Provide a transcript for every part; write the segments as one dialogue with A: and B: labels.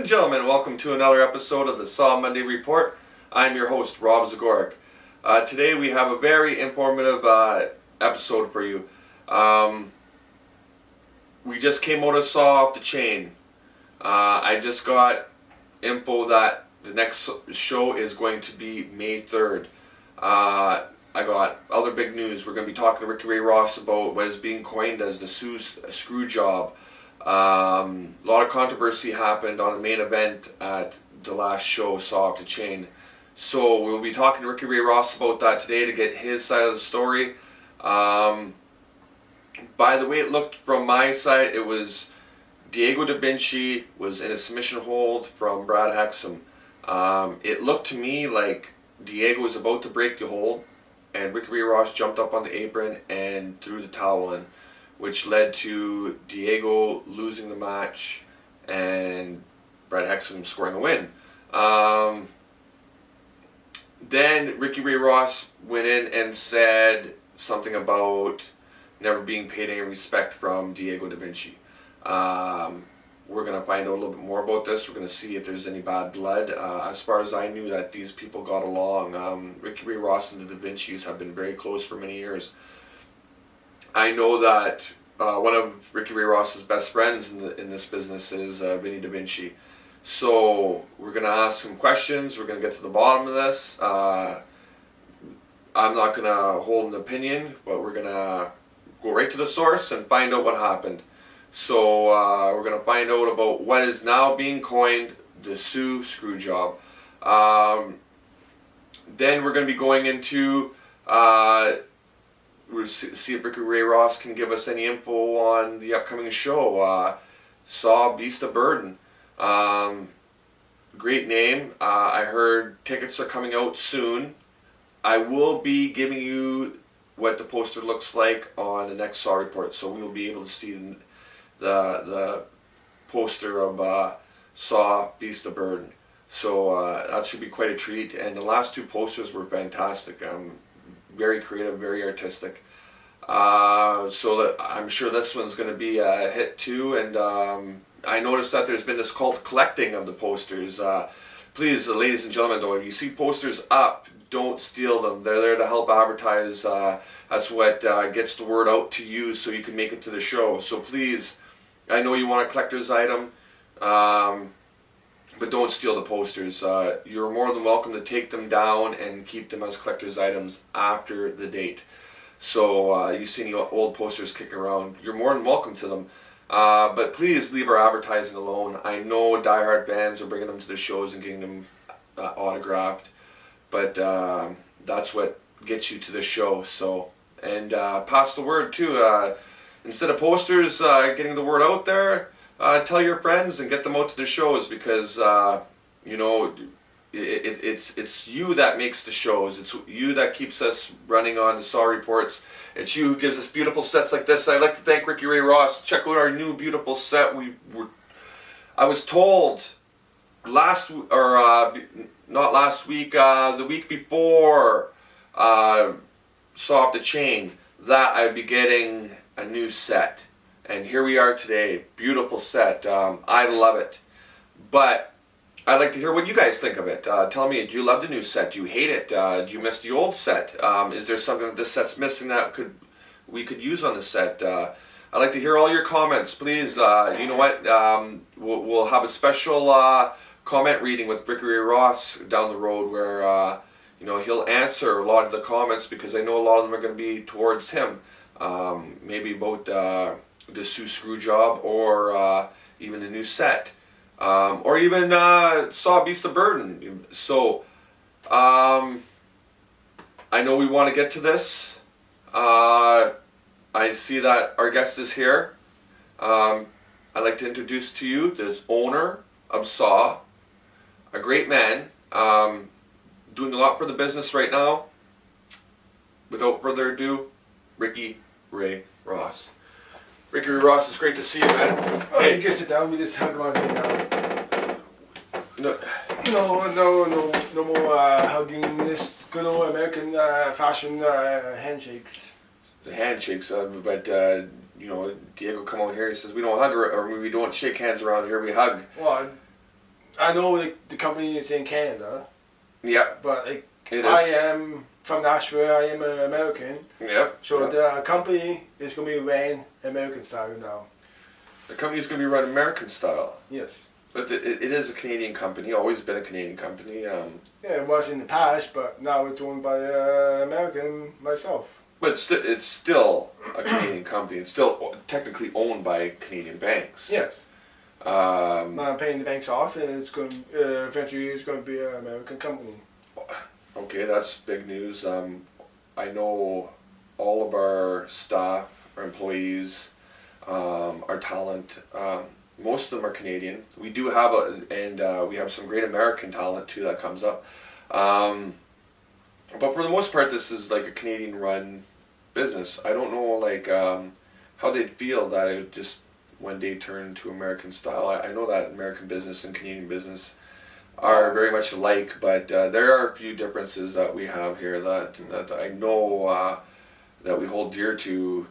A: and gentlemen, welcome to another episode of the Saw Monday Report. I'm your host, Rob Zagoric. Today we have a very informative episode for you. We just came out of Saw Off the Chain. I just got info that the next show is going to be May 3rd. I got other big news. We're going to be talking to Ricky Ray Ross about what is being coined as the Sue screw job. A lot of controversy happened on the main event at the last show, Saw Off the Chain. So we'll be talking to Ricky Ray Ross about that today to get his side of the story. By the way it looked from my side, it was Diego Da Vinci was in a submission hold from Brad Hexum. It looked to me like Diego was about to break the hold, and Ricky Ray Ross jumped up on the apron and threw the towel in, which led to Diego losing the match and Brad Hexum scoring a win. Then Ricky Ray Ross went in and said something about never being paid any respect from Diego Da Vinci. We're going to find out a little bit more about this. We're going to see if there's any bad blood. As far as I knew, that these people got along. Ricky Ray Ross and the Da Vincis have been very close for many years. I know that one of Ricky Ray Ross's best friends in this business is Vinny Da Vinci. So we're going to ask him questions. We're going to get to the bottom of this. I'm not going to hold an opinion, but we're going to go right to the source and find out what happened. So we're going to find out about what is now being coined the Sue screw job. Then we're going to be going into we'll see if Ricky Ray Ross can give us any info on the upcoming show. Saw Beast of Burden. Great name. I heard tickets are coming out soon. I will be giving you what the poster looks like on the next Saw report, so we will be able to see the poster of Saw Beast of Burden. So that should be quite a treat. And the last two posters were fantastic. Very creative, very artistic. So that I'm sure this one's going to be a hit too. And I noticed that there's been this cult collecting of the posters. Please, ladies and gentlemen, though, if you see posters up, don't steal them. They're there to help advertise. That's what gets the word out to you so you can make it to the show. So please, I know you want a collector's item, but don't steal the posters. You're more than welcome to take them down and keep them as collector's items after the date. So you see any old posters kicking around, you're more than welcome to them. But please leave our advertising alone. I know diehard fans are bringing them to the shows and getting them autographed, but that's what gets you to the show. So, and pass the word too. Instead of posters, getting the word out there, tell your friends and get them out to the shows, because you know, it's you that makes the shows. It's you that keeps us running on the Saw reports. It's you who gives us beautiful sets like this. I'd like to thank Ricky Ray Ross. Check out our new beautiful set. I was told not last week, the week before Saw Off the Chain, that I'd be getting a new set. And here we are today. Beautiful set. I love it. But I'd like to hear what you guys think of it. Tell me, do you love the new set? Do you hate it? Do you miss the old set? Is there something that this set's missing that we could use on the set? I'd like to hear all your comments, please. You know what? We'll have a special comment reading with Ricky Ray Ross down the road where you know, he'll answer a lot of the comments, because I know a lot of them are going to be towards him. Maybe about the Sue screw job, or even the new set. Or even Saw Beast of Burden. So I know we want to get to this. I see that our guest is here. I'd like to introduce to you the owner of Saw, a great man, doing a lot for the business right now. Without further ado, Ricky Ray Ross. Ricky Ray Ross, it's great to see you, man.
B: Oh, hey, you can sit down. We just hug on right now. No more hugging. This good old American fashion handshakes.
A: The handshakes, but you know, Diego come out here. He says we don't hug or we don't shake hands around here. We hug.
B: Well, I know like the company is in Canada,
A: Yep,
B: but like
A: it
B: I
A: is.
B: am from Nashville. I am an American,
A: Yep.
B: so
A: yep.
B: the company is gonna be ran American style now.
A: The company's going to be run American style.
B: Yes.
A: But it is a Canadian company, always been a Canadian company.
B: Yeah, it was in the past, but now it's owned by American myself.
A: But it's still a Canadian company. It's still technically owned by Canadian banks.
B: Yes.
A: Um,
B: I'm paying the banks off, and it's going eventually it's going to be an American company.
A: okay, that's big news. I know all of our staff, our employees, our talent. Most of them are Canadian. We do have we have some great American talent too that comes up. But for the most part, this is like a Canadian-run business. I don't know like how they'd feel that it would just one day turn to American style. I know that American business and Canadian business are very much alike, but there are a few differences that we have here that I know that we hold dear to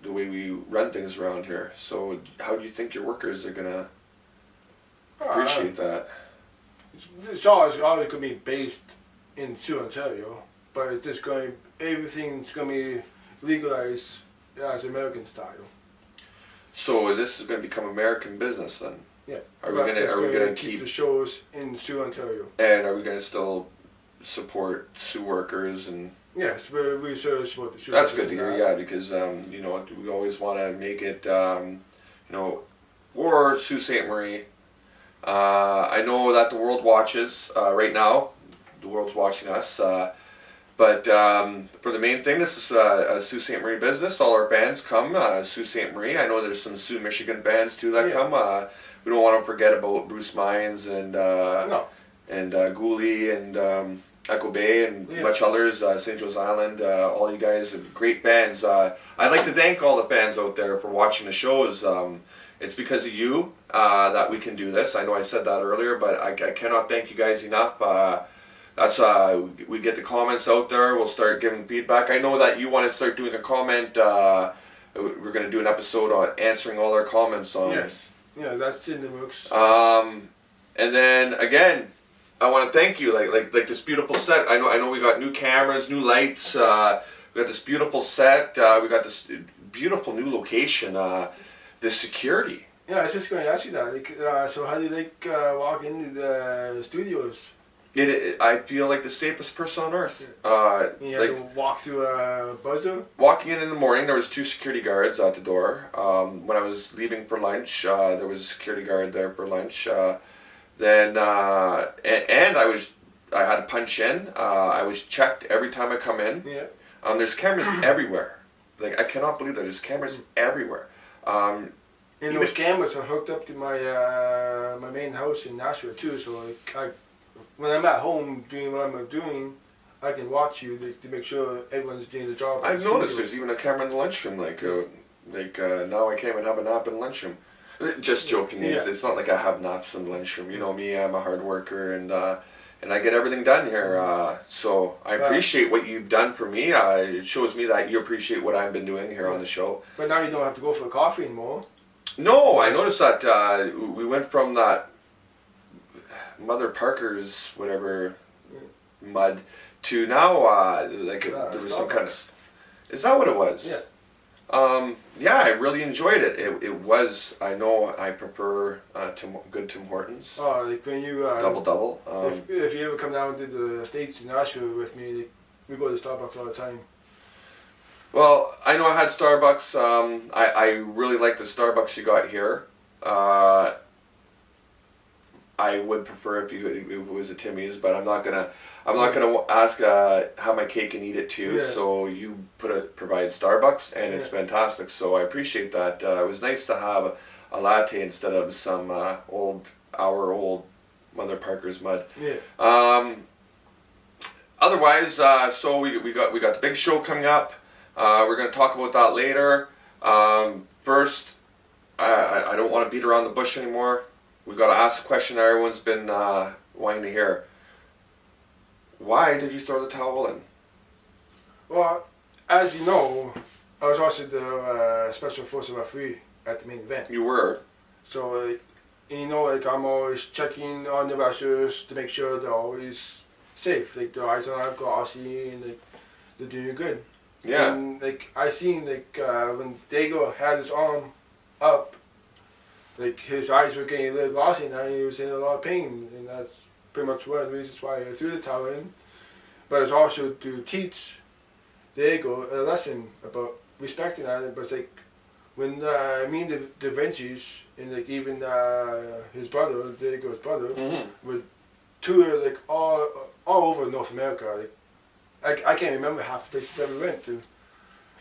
A: the way we run things around here. So how do you think your workers are gonna appreciate that?
B: It's always going to be based in Sioux, Ontario, but it's just going everything's going to be legalized as American style.
A: So this is going to become American business then.
B: Yeah.
A: Are we gonna
B: keep the shows in Sioux, Ontario?
A: And are we gonna still support Sioux workers and?
B: Yes, we sure support the Sioux.
A: That's good to hear. Yeah, because you know we always want to make it you know, or Sault Ste. Marie. I know that the world watches right now. The world's watching us. But for the main thing, this is a Sault Ste. Marie business. All our bands come Sault Ste. Marie. I know there's some Sault, Michigan bands too that come. We don't want to forget about Bruce Mines and
B: No.
A: and Gooley and Echo Bay and much others. St. Joe's Island. All you guys are great bands. I'd like to thank all the fans out there for watching the shows. It's because of you that we can do this. I know I said that earlier, but I cannot thank you guys enough. That's we get the comments out there. We'll start giving feedback. I know that you want to start doing a comment. We're going to do an episode on answering all our comments on.
B: Yes. Yeah, that's in the works.
A: And then again, I want to thank you. Like this beautiful set. I know we got new cameras, new lights. We got this beautiful set. We got this beautiful new location. The security.
B: Yeah, I was just going to ask you that. Like, so how do you like walk into the studios?
A: I feel like the safest person on earth.
B: You had to walk through a buzzer?
A: Walking in the morning, there was 2 security guards at the door. When I was leaving for lunch, there was a security guard there for lunch. Then I had to punch in. I was checked every time I come in.
B: Yeah.
A: There's cameras everywhere. Like I cannot believe there's cameras everywhere.
B: And those cameras are hooked up to my my main house in Nashville too. So when I'm at home doing what I'm doing, I can watch you to make sure everyone's doing the job.
A: I've noticed there's even a camera in the lunchroom. Now I came and have a nap in the lunchroom. Just joking. It's not like I have naps in the lunchroom. You know me. I'm a hard worker and I get everything done here. So I appreciate what you've done for me. It shows me that you appreciate what I've been doing here on the show.
B: But now you don't have to go for coffee anymore.
A: No, I noticed that we went from that Mother Parker's whatever mud to now there was some kind of. Is that what it was?
B: Yeah.
A: Yeah, I really enjoyed it. It was. I know I prefer good Tim Hortons.
B: Oh, like when you
A: double.
B: If you ever come down to the States in Nashville with me, we go to Starbucks all the time.
A: Well, I know I had Starbucks. I really like the Starbucks you got here. I would prefer if it was a Timmy's, but I'm not gonna ask have my cake and eat it too.
B: Yeah.
A: So you provide Starbucks, and it's fantastic. So I appreciate that. It was nice to have a latte instead of some old Mother Parker's mud.
B: Yeah.
A: Otherwise, so we got the big show coming up. We're gonna talk about that later. First, I don't want to beat around the bush anymore. We've got to ask the question everyone's been wanting to hear. Why did you throw the towel in?
B: Well, as you know, I was also the special forces referee at the main event.
A: You were.
B: So And you know, like I'm always checking on the wrestlers to make sure they're always safe. Like their eyes are not glossy and like they're doing good.
A: Yeah.
B: And like I seen like when Dago had his arm up, like his eyes were getting a little glossy and he was in a lot of pain, and that's pretty much one of the reasons why I threw the towel in. But it's also to teach Dago a lesson about respecting that. But it's like when me and the Da Vinci's and like even his brother, Dago's brother, would tour like all over North America. Like I can't remember half the places that we went to.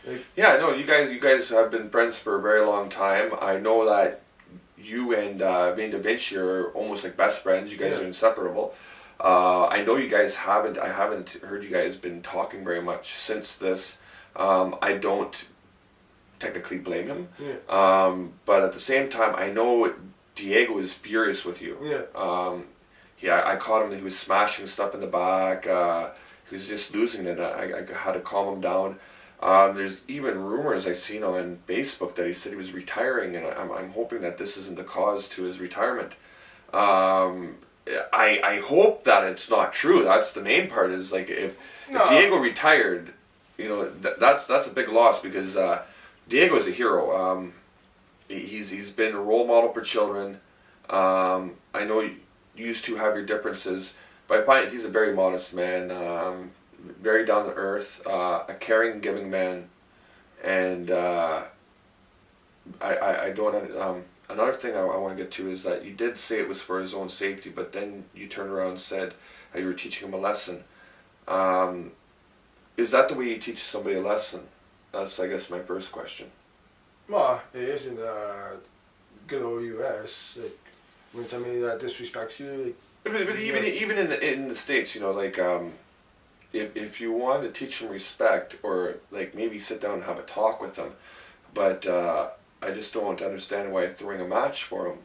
B: Like,
A: yeah, no, you guys have been friends for a very long time. I know that you and Vin Da Vinci are almost like best friends. You guys are inseparable. I know you guys I haven't heard you guys been talking very much since this. I don't technically blame him.
B: Yeah.
A: But at the same time, I know Diego is furious with you.
B: Yeah.
A: Yeah, I caught him. He was smashing stuff in the back. He was just losing it. I had to calm him down. There's even rumors I've seen on Facebook that he said he was retiring, and I'm hoping that this isn't the cause to his retirement. I hope that it's not true. That's the main part. Is like if Diego retired, you know, that's a big loss because Diego's a hero. He's been a role model for children. I know you used to have your differences, but I find he's a very modest man. Very down to earth, a caring, giving man, and I don't. Another thing I want to get to is that you did say it was for his own safety, but then you turned around and said how you were teaching him a lesson. Is that the way you teach somebody a lesson? That's, I guess, my first question.
B: Well, it is in good old U.S. Like when somebody disrespects you. Like,
A: but even in the States, you know, like. If you want to teach them respect, or like maybe sit down and have a talk with them, but I just don't understand why throwing a match for him.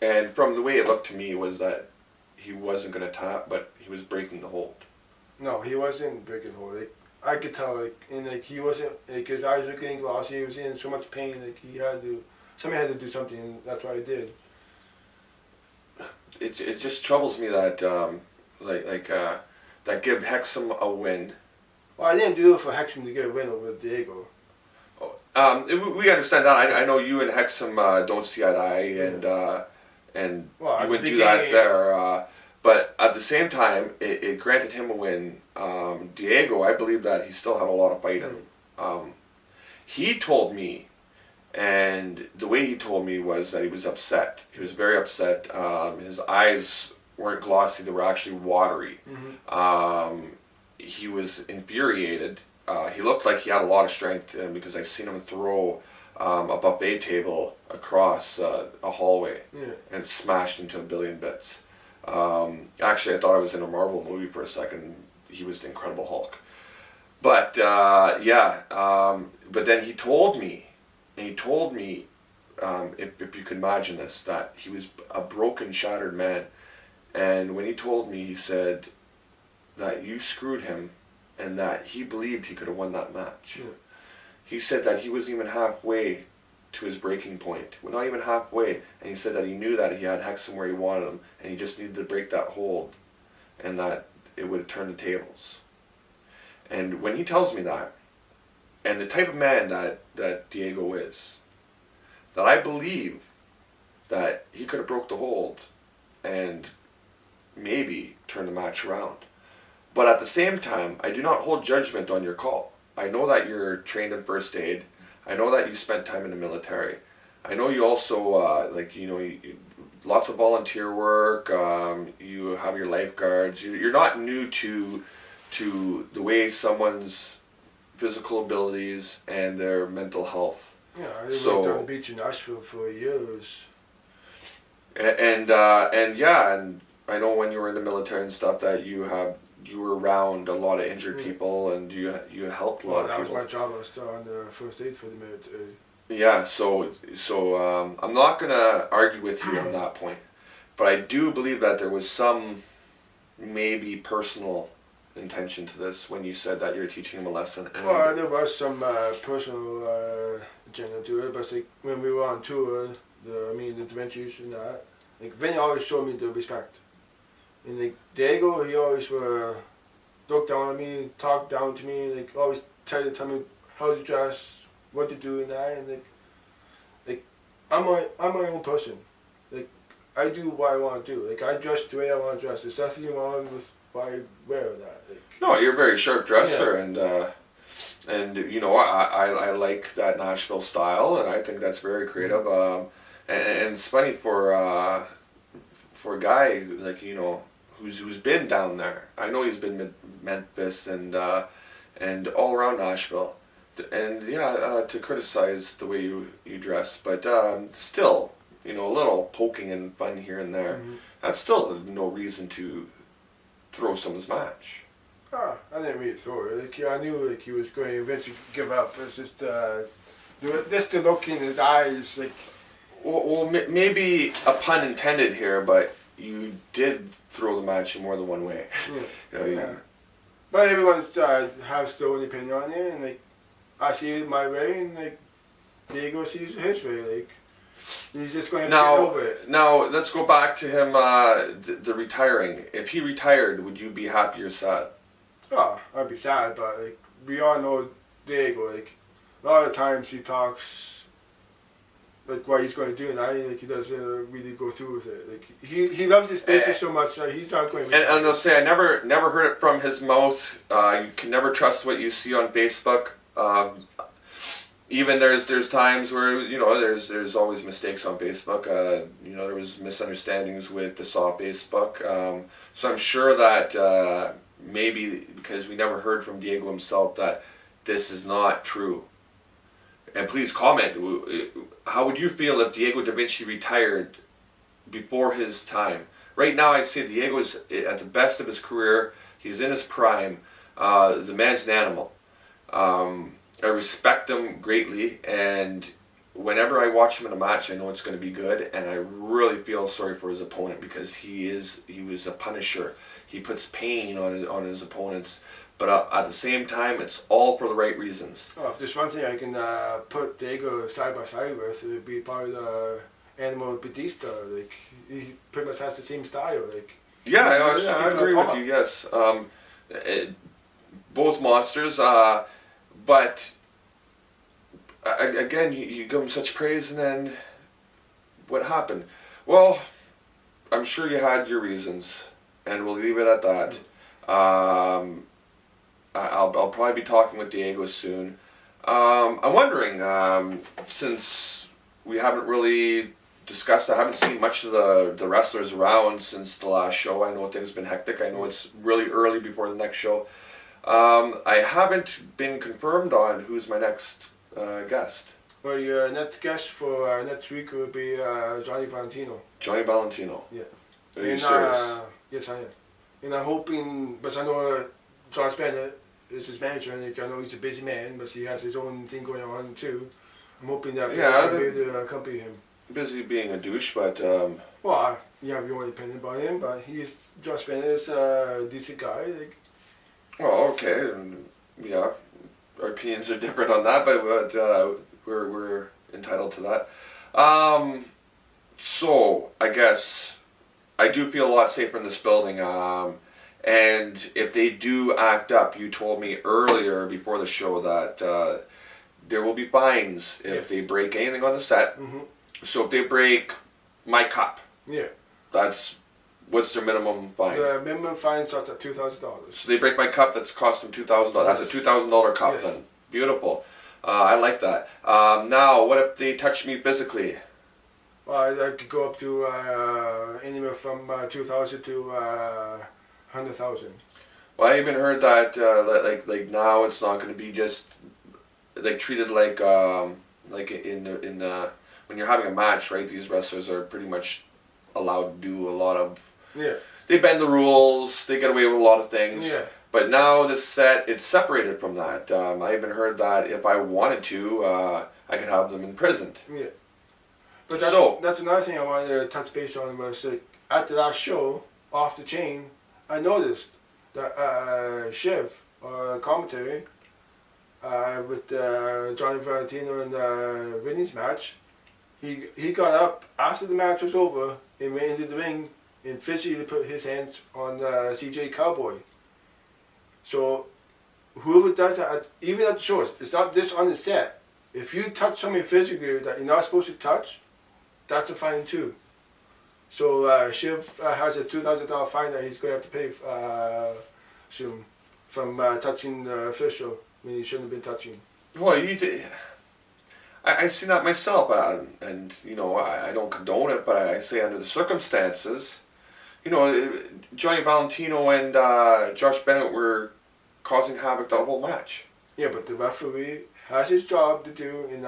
A: And from the way it looked to me was that he wasn't going to tap, but he was breaking the hold.
B: No, he wasn't breaking the hold. Like, I could tell, he wasn't, like his eyes were getting glossy. He was in so much pain. Like somebody had to do something, and that's what I did.
A: It just troubles me that that give Hexum a win.
B: Well, I didn't do it for Hexum to get a win over Diego.
A: We understand that. I know you and Hexum don't see eye to eye, and you wouldn't do that there. But at the same time, it granted him a win. Diego, I believe that he still had a lot of fight in him. He told me, and the way he told me was that he was upset. He was very upset. His eyes weren't glossy, they were actually watery. He was infuriated. He looked like he had a lot of strength because I seen him throw a buffet table across a hallway and it smashed into a billion bits. Actually, I thought I was in a Marvel movie for a second. He was the Incredible Hulk. But but then he told me, if you could imagine this, that he was a broken, shattered man. And when he told me, he said that you screwed him and that he believed he could have won that match.
B: Yeah.
A: He said that he wasn't even halfway to his breaking point. Well, not even halfway. And he said that he knew that he had Hexum where he wanted him and he just needed to break that hold and that it would have turned the tables. And when he tells me that, and the type of man that Diego is, that I believe that he could have broke the hold and maybe turn the match around. But at the same time, I do not hold judgment on your call. I know that you're trained in first aid. I know that you spent time in the military. I know you also, lots of volunteer work. You have your lifeguards. You're not new to the way someone's physical abilities and their mental health.
B: Yeah, I worked on the beach in Nashville for years.
A: And I know when you were in the military and stuff that you were around a lot of injured people and you helped a lot of people.
B: That was my job. I was still on the first aid for the military.
A: Yeah, so I'm not gonna argue with you on that point, but I do believe that there was some maybe personal intention to this when you said that you're teaching him a lesson. And
B: well, there was some personal agenda to it, but like when we were on tour, the adventures and that. Like Vinny always showed me the respect. And like Diego, he always look down on me, talk down to me, like always tell me how to dress, what to do and that. And like I'm my own person. Like I do what I want to do. Like I dress the way I want to dress. There's nothing wrong with why I wear that. Like,
A: No, you're a very sharp dresser, and you know I like that Nashville style, and I think that's very creative. And it's funny for a guy like who's been down there. I know he's been Memphis and all around Nashville, and to criticize the way you dress, but still, a little poking and fun here and there.
B: Mm-hmm.
A: That's still no reason to throw someone's match.
B: I didn't really throw it. Like I knew like he was going to eventually give up. It's just the look in his eyes, like.
A: Well, maybe a pun intended here, but you did throw the match in more than one way.
B: Yeah. But everyone's has their own opinion on it, and like I see it my way, and like Diego sees it his way. Like he's just going to get over it.
A: Now let's go back to him. The retiring. If he retired, would you be happy or sad?
B: Oh, I'd be sad, but like we all know Diego. Like a lot of times he talks. Like what he's going to do, and like he doesn't really go through with it. Like he loves his business so much that he's not going to.
A: And I'll say I never heard it from his mouth. You can never trust what you see on Facebook. Even there's times where there's always mistakes on Facebook. There was misunderstandings with the saw Facebook. So I'm sure that maybe because we never heard from Diego himself that this is not true. And please comment, how would you feel if Diego Da Vinci retired before his time? Right now I'd say Diego's at the best of his career. He's in his prime. The man's an animal. I respect him greatly, and whenever I watch him in a match, I know it's going to be good, and I really feel sorry for his opponent because he was a punisher. He puts pain on his opponents. But at the same time, it's all for the right reasons.
B: Oh, if there's one thing I can put Diego side by side with, it would be probably the Animal Batista. Like he pretty much has the same style. Like
A: I agree with you. Yes, both monsters. But again, you give them such praise, and then what happened? Well, I'm sure you had your reasons, and we'll leave it at that. I'll probably be talking with Diego soon. I'm wondering, since we haven't really discussed, I haven't seen much of the wrestlers around since the last show. I know things have been hectic. I know it's really early before the next show. I haven't been confirmed on who's my next guest.
B: Well, your next guest for next week will be Johnny Valentino.
A: Johnny Valentino?
B: Yeah.
A: Are you serious?
B: Yes, I am. And I'm hoping, but I know Josh Bennett is his manager, and I know he's a busy man, but he has his own thing going on too. I'm hoping that I'll be able to accompany him.
A: Busy being a douche, but...
B: Well, you have your own opinion about him, but Josh Bennett is a decent guy. Like.
A: Well, okay, yeah, our opinions are different on that, but we're entitled to that. So, I guess I do feel a lot safer in this building, and if they do act up, you told me earlier before the show that there will be fines if they break anything on the set.
B: Mm-hmm.
A: So if they break my cup, what's their minimum fine?
B: The minimum fine starts at $2,000.
A: So they break my cup, that's cost them $2,000. That's a $2,000 cup then. Beautiful. I like that. Now, what if they touch me physically?
B: Well, I could go up to anywhere from 2,000 to 100,000.
A: Well, I even heard that like now it's not going to be just like treated like in the when you're having a match, right? These wrestlers are pretty much allowed to do a lot of.
B: Yeah.
A: They bend the rules. They get away with a lot of things.
B: Yeah.
A: But now this set, it's separated from that. I even heard that if I wanted to, I could have them imprisoned.
B: Yeah. But that's another thing I wanted to touch base on was like, at the last show, Off the Chain, I noticed that Shiv, commentary, with Johnny Valentino and Vinny's match, he got up after the match was over and went into the ring and physically put his hands on CJ Cowboy. So whoever does that, even at the shows, it's not just on the set. If you touch somebody physically that you're not supposed to touch, that's a fine too. So Shiv has a $2,000 fine that he's going to have to pay soon from touching the official when he shouldn't have been touching.
A: Well, you did. I see that myself, and I don't condone it, but I say under the circumstances, Johnny Valentino and Josh Bennett were causing havoc the whole match.
B: Yeah, but the referee has his job to do, and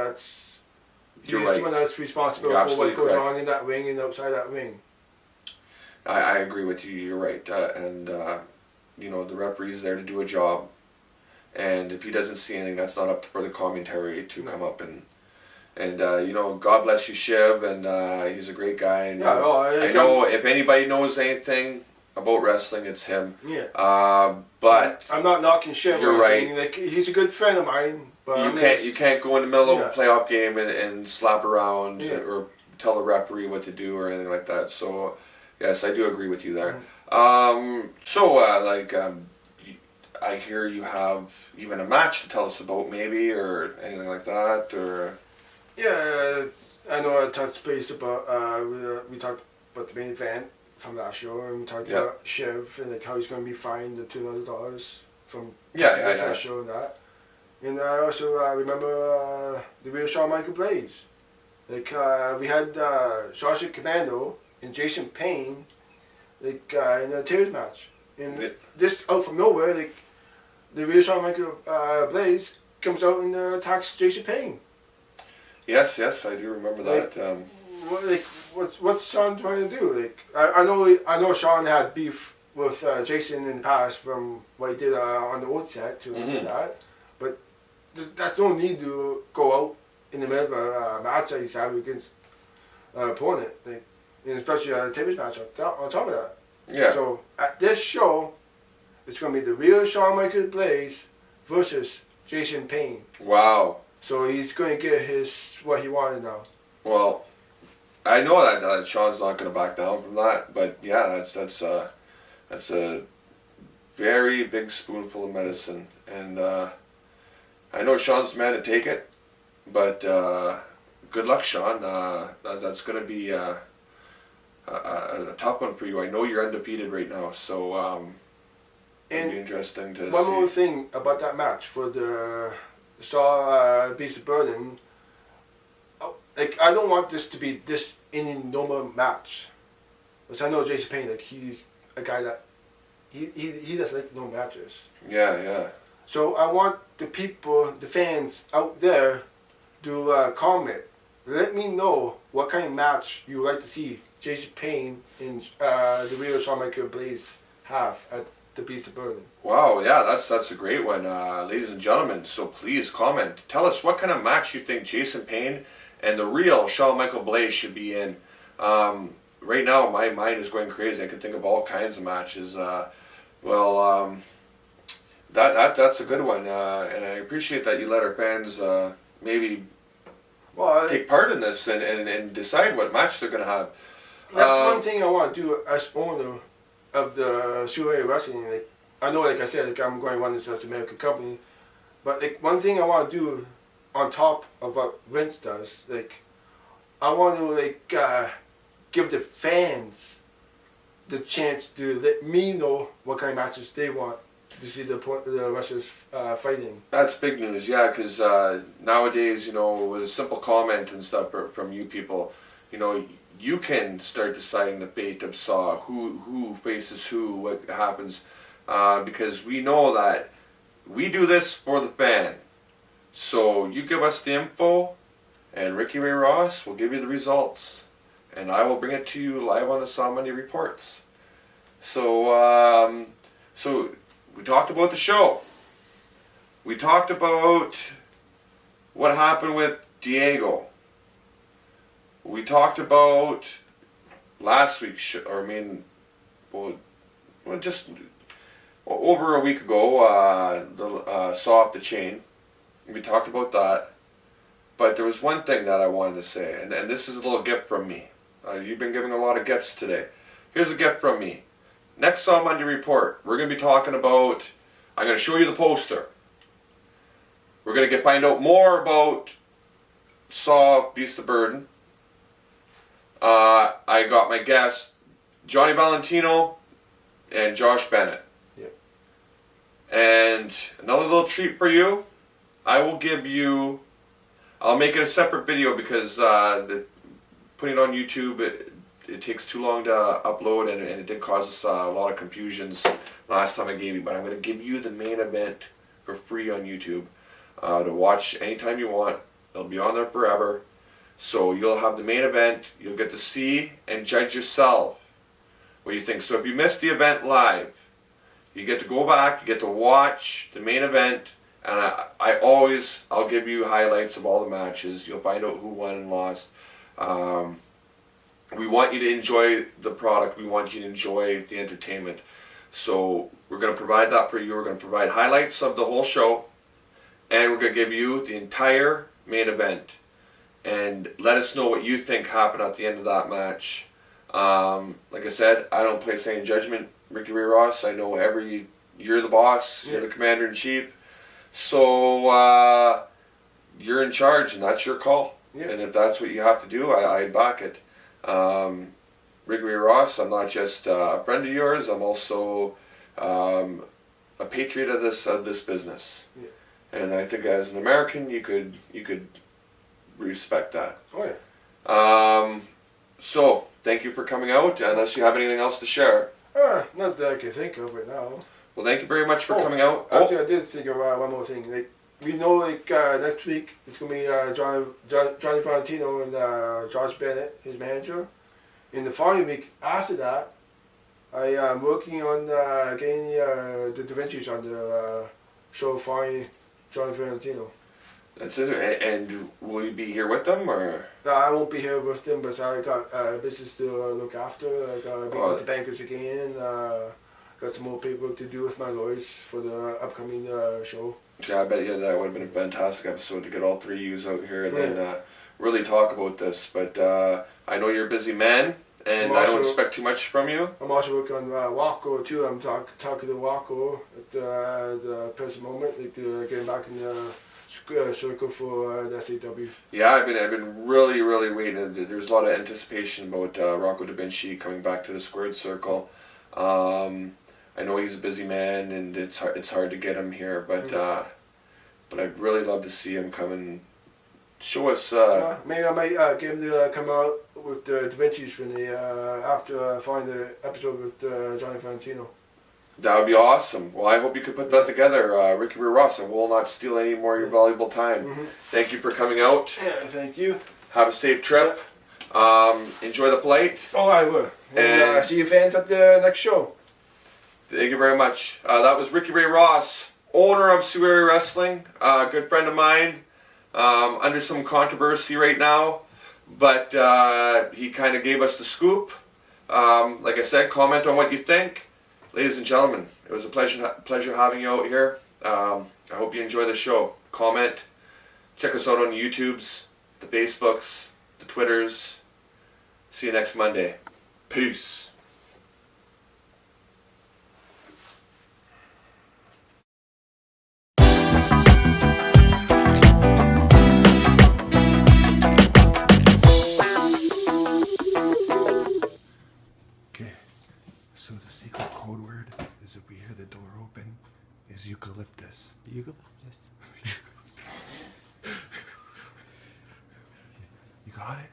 B: he's
A: right.
B: someone that's responsible
A: You're
B: for what goes
A: correct.
B: on in that ring and outside that ring.
A: I agree with you. You're right, the referee's there to do a job, and if he doesn't see anything, that's not up for the commentary to come up and God bless you, Shiv, and he's a great guy. And, I know if anybody knows anything about wrestling, it's him.
B: Yeah.
A: But
B: I'm not knocking Shiv.
A: You're right.
B: Like, he's a good friend of mine. But
A: you can't go in the middle of a playoff game and slap around or tell the referee what to do or anything like that. So yes, I do agree with you there. I hear you have even a match to tell us about, maybe, or anything like that, or.
B: Yeah, I know I touched base about, we talked about the main event from that show, and we talked about Shiv and like how he's going to be fined the $200 from that show and that. And I also remember the real Shawn Michael Blaze. Like, we had Sasha Commando and Jason Payne, like, in a tables match. And this out from nowhere, like, the real Shawn Michael Blaze comes out and attacks Jason Payne.
A: Yes, I do remember that.
B: What's Shawn trying to do? Like, I know Shawn had beef with Jason in the past from what he did on the old set to that, but that's no need to go out in the middle of a match that he's having against an opponent, like, and especially a tables match on top of that.
A: Yeah.
B: So at this show, it's going to be the real Shawn Michaels Blaze versus Jason Payne.
A: Wow.
B: So he's going to get what he wanted now.
A: Well, I know that Shawn's not going to back down from that, but yeah, that's a very big spoonful of medicine, and I know Shawn's the man to take it, but good luck, Shawn. That's going to be a tough one for you. I know you're undefeated right now, so it'll be interesting to see.
B: One more thing about that match for the Beast of Burden. Like, I don't want this to be this any normal match, because I know Jason Payne, like, he's a guy that he doesn't like no matches.
A: Yeah.
B: So I want the people, the fans out there, to comment. Let me know what kind of match you would like to see Jason Payne and the real Shawn Michaels Blaze have at the Beast of Burden.
A: Wow, yeah, that's a great one, ladies and gentlemen. So please comment. Tell us what kind of match you think Jason Payne and the real Shawn Michaels Blaze should be in. Right now, my mind is going crazy. I can think of all kinds of matches. That's a good one, and I appreciate that you let our fans maybe take part in this and decide what match they're going to have.
B: That's one thing I want to do as owner of the Shuhei Wrestling. Like, I know, like I said, like, I'm going to run this as an American company, but like, one thing I want to do on top of what Vince does, like, I want to like give the fans the chance to let me know what kind of matches they want to see the wrestlers fighting.
A: That's big news, yeah, because nowadays, with a simple comment and stuff from you people, you can start deciding the fate of Saw, who faces who, what happens, because we know that we do this for the fan. So you give us the info, and Ricky Ray Ross will give you the results, and I will bring it to you live on the Saw Monday Reports. So, we talked about the show. We talked about what happened with Diego. We talked about last week's show, just over a week ago, the Saw Up the Chain. We talked about that. But there was one thing that I wanted to say, and this is a little gift from me. You've been giving a lot of gifts today. Here's a gift from me. Next Saw Monday Report, we're going to be talking about, I'm going to show you the poster. We're going to find out more about Saw Beast of Burden. I got my guests, Johnny Valentino and Josh Bennett.
B: Yep.
A: And another little treat for you, I'll make it a separate video because putting it on YouTube, it takes too long to upload, and it did cause us a lot of confusions last time I gave you. But I'm going to give you the main event for free on YouTube to watch anytime you want. It'll be on there forever. So you'll have the main event. You'll get to see and judge yourself what you think. So if you missed the event live, you get to go back, you get to watch the main event, and I'll give you highlights of all the matches. You'll find out who won and lost. We want you to enjoy the product. We want you to enjoy the entertainment. So we're going to provide that for you. We're going to provide highlights of the whole show, and we're going to give you the entire main event. And let us know what you think happened at the end of that match. Like I said, I don't place any judgment, Ricky Ray Ross. I know you're the boss, you're the commander-in-chief. So you're in charge, and that's your call. Yeah. And if that's what you have to do, I back it. Ricky Ray Ross, I'm not just a friend of yours, I'm also a patriot of this business. Yeah. And I think as an American, you could respect that.
B: Oh yeah.
A: So thank you for coming out. Unless you have anything else to share.
B: Not that I can think of right now.
A: Well, thank you very much for coming out.
B: Actually, I did think of one more thing. Like we know, next week it's gonna be Johnny Valentino and Josh Bennett, his manager. In the following week after that, I am working on getting the Da Vinci's on the show following Johnny Valentino.
A: That's it. And will you be here with them, or?
B: No, I won't be here with them, but I got business to look after. I got to be with the bankers again. Got some more paperwork to do with my lawyers for the upcoming show.
A: Yeah, I bet you that would have been a fantastic episode to get all three of you out here and then really talk about this. But I know you're a busy man, and I don't expect too much from you.
B: I'm also working on Waco too. I'm talking to Waco at the present moment, like getting back in the circle for the SAW.
A: Yeah, I've been really waiting. There's a lot of anticipation about Rocco Da Vinci coming back to the squared circle. I know he's a busy man, and it's hard to get him here, but I'd really love to see him come and show us.
B: Maybe I might get him to come out with the Da Vinci's when they after I find the episode with Johnny Valentino.
A: That would be awesome. Well, I hope you could put that together, Ricky Ray Ross, and we'll not steal any more of your valuable time. Mm-hmm. Thank you for coming out.
B: Yeah, thank you.
A: Have a safe trip. Enjoy the flight.
B: Oh, I will. And see you fans at the next show.
A: Thank you very much. That was Ricky Ray Ross, owner of Sueri Wrestling, a good friend of mine, under some controversy right now, but he kind of gave us the scoop. Like I said, comment on what you think. Ladies and gentlemen, it was a pleasure having you out here. I hope you enjoy the show. Comment. Check us out on the YouTubes, the Facebooks, the Twitters. See you next Monday. Peace.
C: So the secret code word is if we hear the door open is eucalyptus.
D: Eucalyptus.
C: You got it?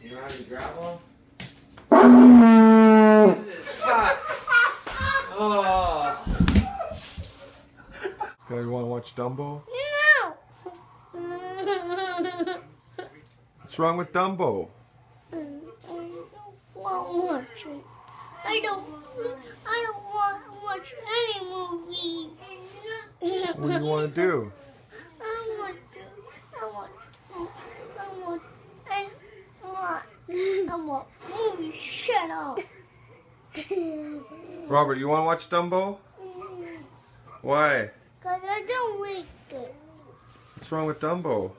D: You know how to grab one? Jesus, fuck. Oh.
C: You want to watch Dumbo?
E: No.
C: What's wrong with Dumbo?
E: want to watch it. I don't want to watch any movie.
F: What do you want to do?
E: I want movies. Shut up.
F: Robert, you want to watch Dumbo? Why?
E: Cause I don't like it.
F: What's wrong with Dumbo?